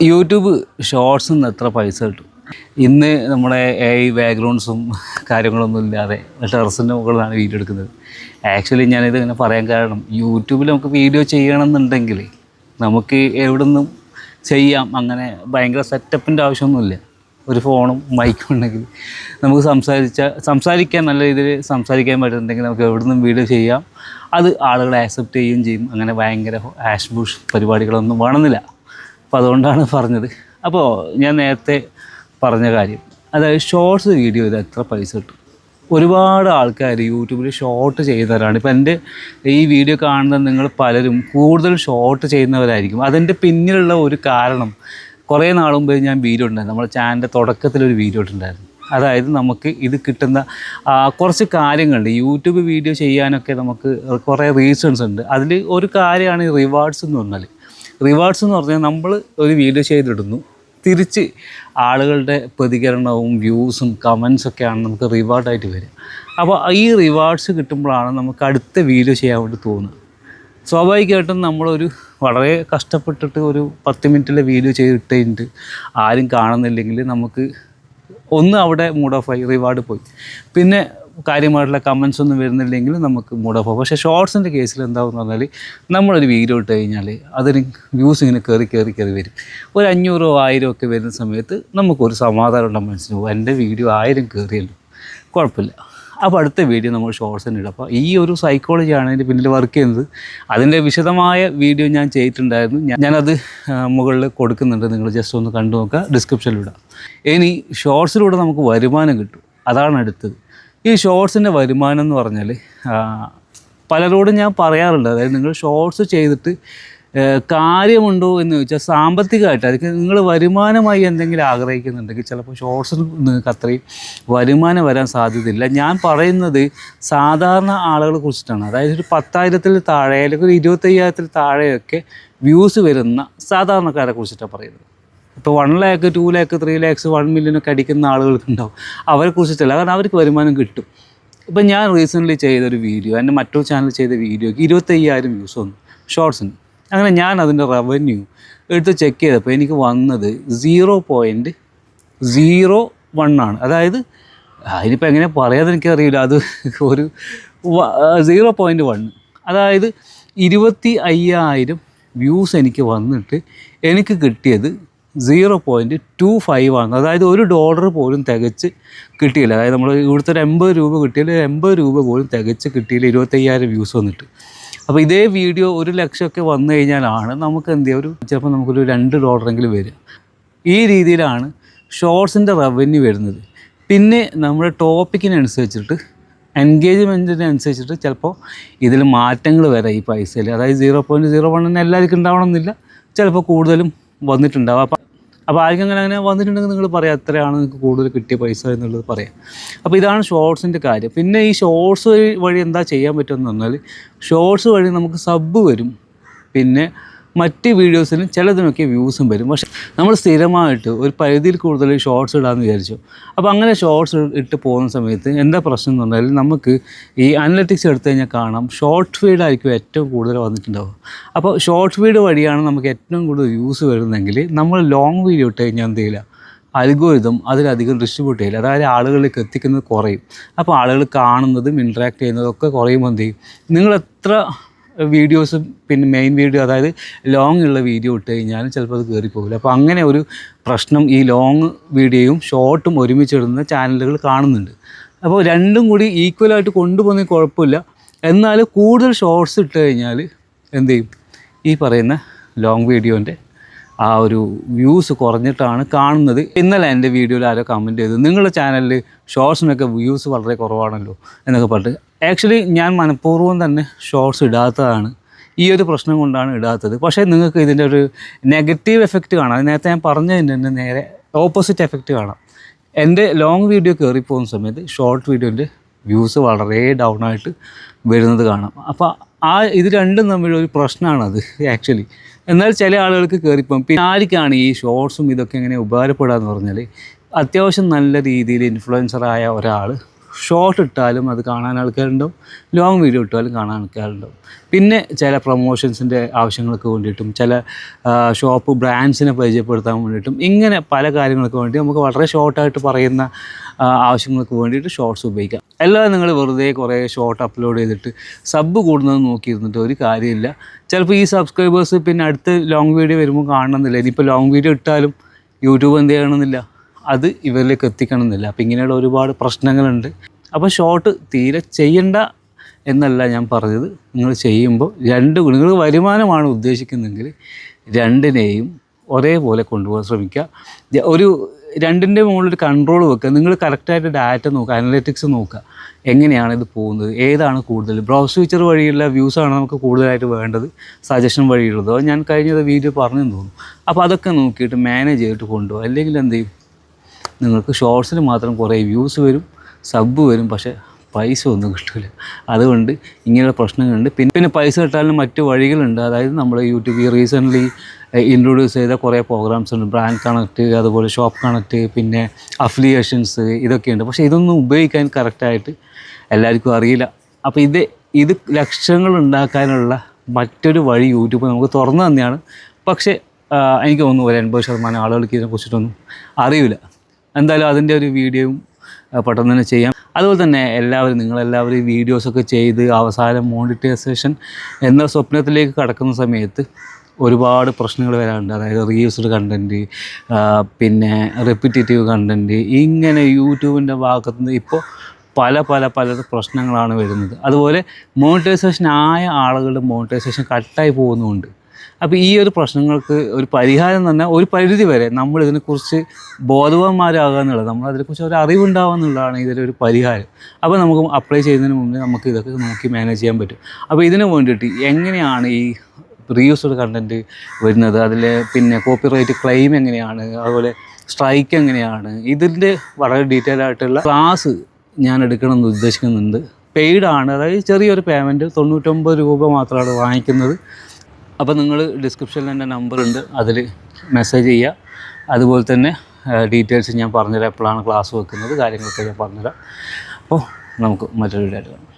YouTube ഷോർട്സിൽ നിന്ന് എത്ര പൈസ കിട്ടും? ഇന്ന് നമ്മുടെ AI ബാക്ക്ഗ്രൗണ്ട്സും കാര്യങ്ങളൊന്നും ഇല്ലാതെ ടെറസിൻ്റെ മുകളിലാണ് വീഡിയോ എടുക്കുന്നത്. ആക്ച്വലി ഞാനിത് ഇങ്ങനെ പറയാൻ കാരണം, യൂട്യൂബിൽ നമുക്ക് വീഡിയോ ചെയ്യണമെന്നുണ്ടെങ്കിൽ നമുക്ക് എവിടെ നിന്നും ചെയ്യാം. അങ്ങനെ ഭയങ്കര സെറ്റപ്പിൻ്റെ ആവശ്യമൊന്നുമില്ല. ഒരു ഫോണും മൈക്കും ഉണ്ടെങ്കിൽ നമുക്ക് സംസാരിക്കാൻ നല്ല രീതിയിൽ സംസാരിക്കാൻ പറ്റുന്നുണ്ടെങ്കിൽ നമുക്ക് എവിടെ നിന്നും വീഡിയോ ചെയ്യാം. അത് ആളുകൾ ആക്സെപ്റ്റ് ചെയ്യുകയും ചെയ്യും. അങ്ങനെ ഭയങ്കര ഹാഷ് ബൂഷ് പരിപാടികളൊന്നും വേണമെന്നില്ല. അപ്പോൾ അതുകൊണ്ടാണ് പറഞ്ഞത്. അപ്പോൾ ഞാൻ നേരത്തെ പറഞ്ഞ കാര്യം, അതായത് ഷോർട്സ് വീഡിയോ ചെയ്താൽ എത്ര പൈസ കിട്ടും? ഒരുപാട് ആൾക്കാർ യൂട്യൂബിൽ ഷോർട്ട് ചെയ്യുന്നവരാണ്. ഇപ്പോൾ എൻ്റെ ഈ വീഡിയോ കാണുന്ന നിങ്ങൾ പലരും കൂടുതൽ ഷോർട്ട് ചെയ്യുന്നവരായിരിക്കും. അതിൻ്റെ പിന്നിലുള്ള ഒരു കാരണം, കുറേ നാൾ മുമ്പ് ഞാൻ വീഡിയോ ഉണ്ടായിരുന്നു, നമ്മുടെ ചാനലിൻ്റെ തുടക്കത്തിലൊരു വീഡിയോ ഇട്ടുണ്ടായിരുന്നു. അതായത് നമുക്ക് ഇത് കിട്ടുന്ന കുറച്ച് കാര്യങ്ങളുണ്ട്. യൂട്യൂബ് വീഡിയോ ചെയ്യാനൊക്കെ നമുക്ക് കുറേ റീസൺസ് ഉണ്ട്. അതിൽ ഒരു കാര്യമാണ് ഈ റിവാർഡ്സ് എന്ന് പറഞ്ഞാൽ. റിവാർഡ്സ് എന്ന് പറഞ്ഞാൽ നമ്മൾ ഒരു വീഡിയോ ചെയ്തിടുന്നു, തിരിച്ച് ആളുകളുടെ പ്രതികരണവും വ്യൂസും കമൻസൊക്കെയാണ് നമുക്ക് റിവാർഡായിട്ട് വരിക. അപ്പോൾ ഈ റിവാർഡ്സ് കിട്ടുമ്പോഴാണ് നമുക്ക് അടുത്ത വീഡിയോ ചെയ്യാൻ വേണ്ടി തോന്നുന്നത്. സ്വാഭാവികമായിട്ടും നമ്മളൊരു വളരെ കഷ്ടപ്പെട്ടിട്ട് ഒരു 10 മിനിറ്റിലെ വീഡിയോ ചെയ്തിട്ട് ആരും കാണുന്നില്ലെങ്കിൽ നമുക്ക് ഒന്ന് അവിടെ മൂഡ് ഓഫ് ആയി, റിവാർഡ് പോയി. പിന്നെ കാര്യമായിട്ടുള്ള കമൻസ് ഒന്നും വരുന്നില്ലെങ്കിൽ നമുക്ക് മൂഡ് ഓഫ് ആവും. പക്ഷേ ഷോർട്സിൻ്റെ കേസിൽ എന്താണെന്ന് പറഞ്ഞാൽ, നമ്മളൊരു വീഡിയോ ഇട്ട് കഴിഞ്ഞാൽ അതിന് വ്യൂസ് ഇങ്ങനെ കയറി വരും. ഒരു 500 1000 ഒക്കെ വരുന്ന സമയത്ത് നമുക്കൊരു സമാധാനം ഉണ്ടാകും, മനസ്സിന് പോകും, എൻ്റെ വീഡിയോ 1000 കയറിയല്ലോ, കുഴപ്പമില്ല. അപ്പോൾ അടുത്ത വീഡിയോ നമ്മൾ ഷോർട്സിന് ഇടും. അപ്പോൾ ഈ ഒരു സൈക്കോളജിയാണ് അതിൻ്റെ പിന്നിൽ വർക്ക് ചെയ്യുന്നത്. അതിൻ്റെ വിശദമായ വീഡിയോ ഞാൻ ചെയ്തിട്ടുണ്ടായിരുന്നു. ഞാനത് മുകളിൽ കൊടുക്കുന്നുണ്ട്, നിങ്ങൾ ജസ്റ്റ് ഒന്ന് കണ്ടു നോക്കുക, ഡിസ്ക്രിപ്ഷനിലിടാം. ഇനി ഷോർട്സിലൂടെ നമുക്ക് വരുമാനം കിട്ടും, അതാണ് അടുത്തത്. ഈ ഷോർട്സിൻ്റെ വരുമാനം എന്ന് പറഞ്ഞാൽ പലരോടും ഞാൻ പറയാറുണ്ട്, അതായത് നിങ്ങൾ ഷോർട്സ് ചെയ്തിട്ട് കാര്യമുണ്ടോ എന്ന് ചോദിച്ചാൽ, സാമ്പത്തികമായിട്ട് അതൊക്കെ നിങ്ങൾ വരുമാനമായി എന്തെങ്കിലും ആഗ്രഹിക്കുന്നുണ്ടെങ്കിൽ ചിലപ്പോൾ ഷോർട്സിന് നിങ്ങൾക്ക് അത്രയും വരുമാനം വരാൻ സാധ്യതയില്ല. ഞാൻ പറയുന്നത് സാധാരണ ആളുകളെ കുറിച്ചിട്ടാണ്. അതായത് ഒരു 10,000-ൽ താഴെ അല്ലെങ്കിൽ ഒരു 25,000-ൽ താഴെയൊക്കെ വ്യൂസ് വരുന്ന സാധാരണക്കാരെ കുറിച്ചിട്ടാണ് പറയുന്നത്. ഇപ്പോൾ 1 lakh 2 lakh 3 lakhs 1 million ഒക്കെ അടിക്കുന്ന ആളുകൾക്കുണ്ടാവും, അവരെ കുറിച്ചിട്ടല്ല. കാരണം അവർക്ക് വരുമാനം കിട്ടും. ഇപ്പം ഞാൻ റീസെൻ്റ്ലി ചെയ്തൊരു വീഡിയോ, എൻ്റെ മറ്റൊരു ചാനൽ ചെയ്ത വീഡിയോക്ക് 25,000 വ്യൂസ് വന്നു ഷോർട്സിന്. അങ്ങനെ ഞാൻ അതിൻ്റെ റവന്യൂ എടുത്ത് ചെക്ക് ചെയ്തപ്പോൾ എനിക്ക് വന്നത് 0.01 ആണ്. അതായത് അതിനിപ്പോൾ എങ്ങനെ പറയാതെ എനിക്കറിയില്ല, അത് ഒരു 0.1, അതായത് 25,000 വ്യൂസ് എനിക്ക് വന്നിട്ട് എനിക്ക് കിട്ടിയത് 0.25 ആണ്. അതായത് $1 പോലും തികച്ച് കിട്ടിയില്ല. അതായത് നമ്മൾ ഇവിടുത്തെ ഒരു 80 രൂപ കിട്ടിയാൽ 80 രൂപ പോലും തികച്ച് കിട്ടിയില്ല 25,000 വ്യൂസ് വന്നിട്ട്. അപ്പോൾ ഇതേ വീഡിയോ 1 ലക്ഷമൊക്കെ വന്നു കഴിഞ്ഞാലാണ് നമുക്ക് എന്ത് ചെയ്യുക, ചിലപ്പോൾ നമുക്കൊരു $2 വരിക. ഈ രീതിയിലാണ് ഷോർട്സിൻ്റെ റവന്യൂ വരുന്നത്. പിന്നെ നമ്മുടെ ടോപ്പിക്കിനനുസരിച്ചിട്ട്, എൻഗേജ്മെൻറ്റിനനുസരിച്ചിട്ട് ചിലപ്പോൾ ഇതിൽ മാറ്റങ്ങൾ വരാം ഈ പൈസയിൽ. അതായത് 0.01 എല്ലാവർക്കും ഉണ്ടാവണമെന്നില്ല, ചിലപ്പോൾ കൂടുതലും വന്നിട്ടുണ്ടാവും. അപ്പോൾ ആർക്കും അങ്ങനെ വന്നിട്ടുണ്ടെങ്കിൽ നിങ്ങൾ പറയാം എത്രയാണ് നിങ്ങൾക്ക് കൂടുതൽ കിട്ടിയ പൈസ എന്നുള്ളത് പറയാം. അപ്പോൾ ഇതാണ് ഷോർട്സിൻ്റെ കാര്യം. പിന്നെ ഈ ഷോർട്സ് വഴി എന്താ ചെയ്യാൻ പറ്റുമെന്ന് പറഞ്ഞാൽ, ഷോർട്സ് വഴി നമുക്ക് സബ്ബ് വരും, പിന്നെ മറ്റ് വീഡിയോസിനും ചിലതിനൊക്കെ വ്യൂസും വരും. പക്ഷേ നമ്മൾ സ്ഥിരമായിട്ട് ഒരു പരിധിയിൽ കൂടുതൽ ഷോർട്സ് ഇടാമെന്ന് വിചാരിച്ചു. അപ്പോൾ അങ്ങനെ ഷോർട്സ് ഇട്ട് പോകുന്ന സമയത്ത് എന്താ പ്രശ്നം എന്ന് പറഞ്ഞാൽ, നമുക്ക് ഈ അനലറ്റിക്സ് എടുത്തു കഴിഞ്ഞാൽ കാണാം, ഷോർട്ട് ഫീഡായിരിക്കും ഏറ്റവും കൂടുതൽ വന്നിട്ടുണ്ടാവുക. അപ്പോൾ ഷോർട്ട് ഫീഡ് വഴിയാണ് നമുക്ക് ഏറ്റവും കൂടുതൽ വ്യൂസ് വരുന്നതെങ്കിൽ, നമ്മൾ ലോങ് വീഡിയോ ഇട്ട് കഴിഞ്ഞാൽ എന്ത് ചെയ്യില്ല, അൽഗോരിതം അതിലധികം ഡിസ്ട്രിബ്യൂട്ട് ചെയ്യില്ല. അതായത് ആളുകളിലേക്ക് എത്തിക്കുന്നത് കുറയും. അപ്പോൾ ആളുകൾ കാണുന്നതും ഇൻട്രാക്ട് ചെയ്യുന്നതൊക്കെ കുറയുമ്പോൾ എന്ത് ചെയ്യും, നിങ്ങളെത്ര വീഡിയോസ് പിന്നെ മെയിൻ വീഡിയോ, അതായത് ലോങ് ഉള്ള വീഡിയോ ഇട്ട് കഴിഞ്ഞാലും ചിലപ്പോൾ അത് കയറിപ്പോകില്ല. അപ്പോൾ അങ്ങനെ ഒരു പ്രശ്നം ഈ ലോങ് വീഡിയോയും ഷോർട്ടും ഒരുമിച്ചിടുന്ന ചാനലുകൾ കാണുന്നുണ്ട്. അപ്പോൾ രണ്ടും കൂടി ഈക്വലായിട്ട് കൊണ്ടുപോകുന്നതിന് കുഴപ്പമില്ല. എന്നാൽ കൂടുതൽ ഷോർട്സ് ഇട്ട് കഴിഞ്ഞാൽ എന്ത് ചെയ്യും, ഈ പറയുന്ന ലോങ് വീഡിയോൻ്റെ ആ ഒരു വ്യൂസ് കുറഞ്ഞിട്ടാണ് കാണുന്നത്. ഇന്നലെ എൻ്റെ വീഡിയോയിൽ ആരോ കമൻറ്റ് ചെയ്തു, നിങ്ങളുടെ ചാനലിൽ ഷോർട്സിനൊക്കെ വ്യൂസ് വളരെ കുറവാണല്ലോ എന്നൊക്കെ പറഞ്ഞിട്ട്. ആക്ച്വലി ഞാൻ മനഃപൂർവ്വം തന്നെ ഷോർട്സ് ഇടാത്തതാണ്, ഈ ഒരു പ്രശ്നം കൊണ്ടാണ് ഇടാത്തത്. പക്ഷേ നിങ്ങൾക്ക് ഇതിൻ്റെ ഒരു നെഗറ്റീവ് എഫക്റ്റ് കാണാം. നേരത്തെ ഞാൻ പറഞ്ഞതിൻ്റെ തന്നെ നേരെ ഓപ്പോസിറ്റ് എഫക്റ്റ് കാണാം. എൻ്റെ ലോങ് വീഡിയോ കയറിപ്പോകുന്ന സമയത്ത് ഷോർട്ട് വീഡിയോൻ്റെ വ്യൂസ് വളരെ ഡൗൺ ആയിട്ട് വരുന്നത് കാണാം. അപ്പോൾ ഇത് രണ്ടും തമ്മിലൊരു പ്രശ്നമാണത് ആക്ച്വലി. എന്നാൽ ചില ആളുകൾക്ക് കയറിപ്പോകും. പിന്നെ ആർക്കാണ് ഈ ഷോർട്സും ഇതൊക്കെ എങ്ങനെ ഉപകാരപ്പെടാമെന്ന് പറഞ്ഞാൽ, അത്യാവശ്യം നല്ല രീതിയിൽ ഇൻഫ്ലുവൻസറായ ഒരാൾ ഷോർട്ട് ഇട്ടാലും അത് കാണാൻ ആൾക്കാരുണ്ടാവും, ലോങ് വീഡിയോ ഇട്ടാലും കാണാൻ ആൾക്കാരുണ്ടാവും. പിന്നെ ചില പ്രൊമോഷൻസിൻ്റെ ആവശ്യങ്ങൾക്ക് വേണ്ടിയിട്ടും ചില ഷോപ്പ് ബ്രാൻഡ്സിനെ പരിചയപ്പെടുത്താൻ വേണ്ടിയിട്ടും ഇങ്ങനെ പല കാര്യങ്ങൾക്ക് വേണ്ടി നമുക്ക് വളരെ ഷോർട്ടായിട്ട് പറയുന്ന ആവശ്യങ്ങൾക്ക് വേണ്ടിയിട്ട് ഷോർട്സ് ഉപയോഗിക്കാം. അല്ലാതെ നിങ്ങൾ വെറുതെ കുറേ ഷോർട്ട് അപ്ലോഡ് ചെയ്തിട്ട് സബ് കൂടുന്നത് നോക്കിയിരുന്നിട്ട് ഒരു കാര്യമില്ല. ചിലപ്പോൾ ഈ സബ്സ്ക്രൈബേഴ്സ് പിന്നെ അടുത്ത് ലോങ് വീഡിയോ വരുമ്പോൾ കാണണമെന്നില്ല. ഇനിയിപ്പോൾ ലോങ് വീഡിയോ ഇട്ടാലും യൂട്യൂബ് എന്ത് ചെയ്യണമെന്നില്ല, അത് ഇവരിലേക്ക് എത്തിക്കണമെന്നില്ല. അപ്പോൾ ഇങ്ങനെയുള്ള ഒരുപാട് പ്രശ്നങ്ങളുണ്ട്. അപ്പോൾ ഷോർട്ട് തീരെ ചെയ്യണ്ട എന്നല്ല ഞാൻ പറഞ്ഞത്. നിങ്ങൾ ചെയ്യുമ്പോൾ നിങ്ങൾ വരുമാനമാണ് ഉദ്ദേശിക്കുന്നതെങ്കിൽ രണ്ടിനെയും ഒരേപോലെ കൊണ്ടുപോകാൻ ശ്രമിക്കുക. രണ്ടിൻ്റെ മുകളിലൊരു കൺട്രോൾ വെക്കുക. നിങ്ങൾ കറക്റ്റായിട്ട് ഡാറ്റ നോക്കുക, അനലറ്റിക്സ് നോക്കുക, എങ്ങനെയാണ് ഇത് പോകുന്നത്, ഏതാണ് കൂടുതൽ. ബ്രൗസ് ഫീച്ചർ വഴിയുള്ള വ്യൂസാണ് നമുക്ക് കൂടുതലായിട്ട് വേണ്ടത്, സജഷൻ വഴിയുള്ളത്. അത് ഞാൻ കഴിഞ്ഞ വീഡിയോ പറഞ്ഞു തോന്നുന്നു. അപ്പോൾ അതൊക്കെ നോക്കിയിട്ട് മാനേജ് ചെയ്തിട്ട് കൊണ്ടുപോകുക. അല്ലെങ്കിൽ എന്ത് ചെയ്യും, നിങ്ങൾക്ക് ഷോർട്സിന് മാത്രം കുറേ വ്യൂസ് വരും, സബ് വരും, പക്ഷേ പൈസ ഒന്നും കിട്ടില്ല. അതുകൊണ്ട് ഇങ്ങനെയുള്ള പ്രശ്നങ്ങളുണ്ട്. പിന്നെ പൈസ കിട്ടാനും മറ്റു വഴികളുണ്ട്. അതായത് നമ്മൾ യൂട്യൂബിൽ റീസെൻ്റ്ലി ഇൻട്രൊഡ്യൂസ് ചെയ്ത കുറേ പ്രോഗ്രാംസ് ഉണ്ട്. ബ്രാൻഡ് കണക്റ്റ്, അതുപോലെ ഷോപ്പ് കണക്റ്റ്, പിന്നെ അഫിലിയേഷൻസ്, ഇതൊക്കെയുണ്ട്. പക്ഷേ ഇതൊന്നും ഉപയോഗിക്കാൻ കറക്റ്റായിട്ട് എല്ലാവർക്കും അറിയില്ല. അപ്പോൾ ഇത് ലക്ഷങ്ങൾ ഉണ്ടാക്കാനുള്ള മറ്റൊരു വഴി യൂട്യൂബ് നമുക്ക് തുറന്നു തന്നെയാണ്. പക്ഷേ എനിക്ക് തോന്നുന്നു ഒരു 80% ആളുകൾക്ക് ഇതിനെക്കുറിച്ചിട്ടൊന്നും അറിയില്ല. എന്തായാലും അതിൻ്റെ ഒരു വീഡിയോയും പെട്ടെന്ന് തന്നെ ചെയ്യാം. അതുപോലെ തന്നെ നിങ്ങളെല്ലാവരും ഈ വീഡിയോസൊക്കെ ചെയ്ത് അവസാനം മോണിറ്റൈസേഷൻ എന്ന സ്വപ്നത്തിലേക്ക് കടക്കുന്ന സമയത്ത് ഒരുപാട് പ്രശ്നങ്ങൾ വരാറുണ്ട്. അതായത് റീയൂസ്ഡ് കണ്ടൻറ്റ്, പിന്നെ റെപ്പിറ്റേറ്റീവ് കണ്ടൻറ്റ്, ഇങ്ങനെ യൂട്യൂബിൻ്റെ ഭാഗത്ത് നിന്ന് ഇപ്പോൾ പല പ്രശ്നങ്ങളാണ് വരുന്നത്. അതുപോലെ മോണിറ്റൈസേഷൻ ആയ ആളുകളുടെ മോണിറ്റൈസേഷൻ കട്ടായി പോകുന്നുമുണ്ട്. അപ്പോൾ ഈ ഒരു പ്രശ്നങ്ങൾക്ക് ഒരു പരിഹാരം തന്നെ ഒരു പരിധി വരെ നമ്മൾ ഇതിനെക്കുറിച്ച് ബോധവാന്മാരാകുക എന്നുള്ളത്, നമ്മളതിനെക്കുറിച്ച് ഒരു അറിവുണ്ടാവുക എന്നുള്ളതാണ് ഇതിലൊരു പരിഹാരം. അപ്പോൾ നമുക്ക് അപ്ലൈ ചെയ്യുന്നതിന് മുമ്പ് നമുക്ക് ഇതൊക്കെ നോക്കി മാനേജ് ചെയ്യാൻ പറ്റും. അപ്പോൾ ഇതിന് വേണ്ടിയിട്ട് എങ്ങനെയാണ് ഈ റീയൂസ്ഡ് കണ്ടൻറ്റ് വരുന്നത്, അതിൽ പിന്നെ കോപ്പിറൈറ്റ് ക്ലെയിം എങ്ങനെയാണ്, അതുപോലെ സ്ട്രൈക്ക് എങ്ങനെയാണ്, ഇതിൻ്റെ വളരെ ഡീറ്റെയിൽ ആയിട്ടുള്ള ക്ലാസ് ഞാൻ എടുക്കണമെന്ന് ഉദ്ദേശിക്കുന്നുണ്ട്. പെയ്ഡാണ്, അതായത് ചെറിയൊരു പേയ്മെൻറ്റ് 99 രൂപ മാത്രമാണ് വാങ്ങിക്കുന്നത്. അപ്പോൾ നിങ്ങൾ ഡിസ്ക്രിപ്ഷനിൽ എൻ്റെ നമ്പറുണ്ട്, അതിൽ മെസ്സേജ് ചെയ്യുക. അതുപോലെ തന്നെ ഡീറ്റെയിൽസ് ഞാൻ പറഞ്ഞുതരാം, എപ്പോഴാണ് ക്ലാസ് വെക്കുന്നത്, കാര്യങ്ങളൊക്കെ ഞാൻ പറഞ്ഞുതരാം. അപ്പോൾ നമുക്ക് മറ്റൊരു വീഡിയോ ആയിട്ട് കാണാം.